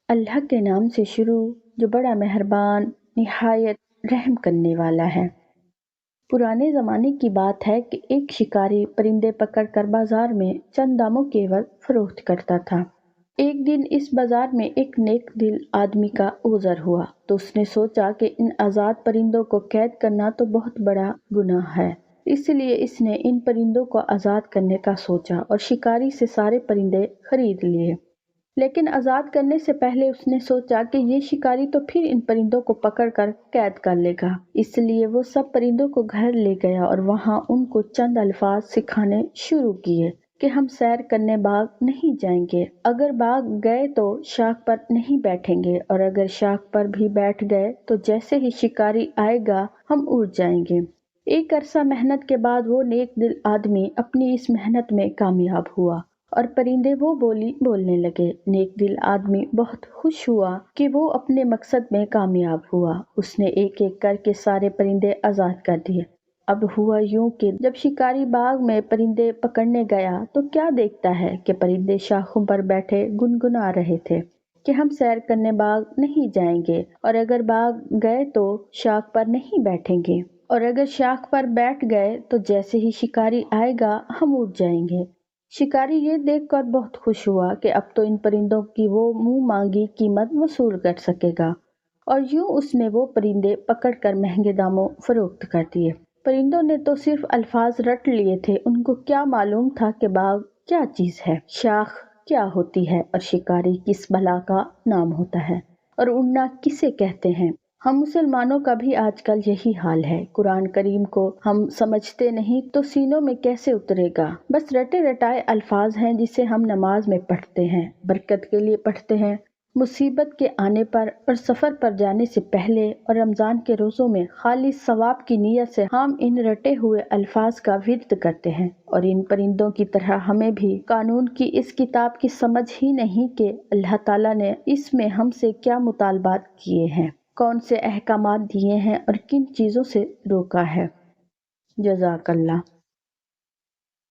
اللہ کے نام سے شروع جو بڑا مہربان نہایت رحم کرنے والا ہے۔ پرانے زمانے کی بات ہے کہ ایک شکاری پرندے پکڑ کر بازار میں چند داموں کے عوض فروخت کرتا تھا۔ ایک دن اس بازار میں ایک نیک دل آدمی کا گزر ہوا تو اس نے سوچا کہ ان آزاد پرندوں کو قید کرنا تو بہت بڑا گناہ ہے، اس لیے اس نے ان پرندوں کو آزاد کرنے کا سوچا اور شکاری سے سارے پرندے خرید لیے۔ لیکن آزاد کرنے سے پہلے اس نے سوچا کہ یہ شکاری تو پھر ان پرندوں کو پکڑ کر قید کر لے گا، اس لیے وہ سب پرندوں کو گھر لے گیا اور وہاں ان کو چند الفاظ سکھانے شروع کیے کہ ہم سیر کرنے باغ نہیں جائیں گے، اگر باغ گئے تو شاخ پر نہیں بیٹھیں گے، اور اگر شاخ پر بھی بیٹھ گئے تو جیسے ہی شکاری آئے گا ہم اڑ جائیں گے۔ ایک عرصہ محنت کے بعد وہ نیک دل آدمی اپنی اس محنت میں کامیاب ہوا اور پرندے وہ بولی بولنے لگے۔ نیک دل آدمی بہت خوش ہوا کہ وہ اپنے مقصد میں کامیاب ہوا۔ اس نے ایک ایک کر کے سارے پرندے آزاد کر دیے۔ اب ہوا یوں کہ جب شکاری باغ میں پرندے پکڑنے گیا تو کیا دیکھتا ہے کہ پرندے شاخوں پر بیٹھے گنگنا رہے تھے کہ ہم سیر کرنے باغ نہیں جائیں گے، اور اگر باغ گئے تو شاخ پر نہیں بیٹھیں گے، اور اگر شاخ پر بیٹھ گئے تو جیسے ہی شکاری آئے گا ہم اڑ جائیں گے۔ شکاری یہ دیکھ کر بہت خوش ہوا کہ اب تو ان پرندوں کی وہ منہ مانگی قیمت وصول کر سکے گا، اور یوں اس نے وہ پرندے پکڑ کر مہنگے داموں فروخت کر دیے۔ پرندوں نے تو صرف الفاظ رٹ لیے تھے، ان کو کیا معلوم تھا کہ باغ کیا چیز ہے، شاخ کیا ہوتی ہے، اور شکاری کس بلا کا نام ہوتا ہے، اور اڑنا کسے کہتے ہیں۔ ہم مسلمانوں کا بھی آج کل یہی حال ہے۔ قرآن کریم کو ہم سمجھتے نہیں تو سینوں میں کیسے اترے گا؟ بس رٹے رٹائے الفاظ ہیں جسے ہم نماز میں پڑھتے ہیں، برکت کے لیے پڑھتے ہیں، مصیبت کے آنے پر اور سفر پر جانے سے پہلے اور رمضان کے روزوں میں خالص ثواب کی نیت سے ہم ان رٹے ہوئے الفاظ کا ورد کرتے ہیں۔ اور ان پرندوں کی طرح ہمیں بھی قانون کی اس کتاب کی سمجھ ہی نہیں کہ اللہ تعالیٰ نے اس میں ہم سے کیا مطالبات کیے ہیں، کون سے احکامات دیے ہیں اور کن چیزوں سے روکا ہے۔ جزاک اللہ۔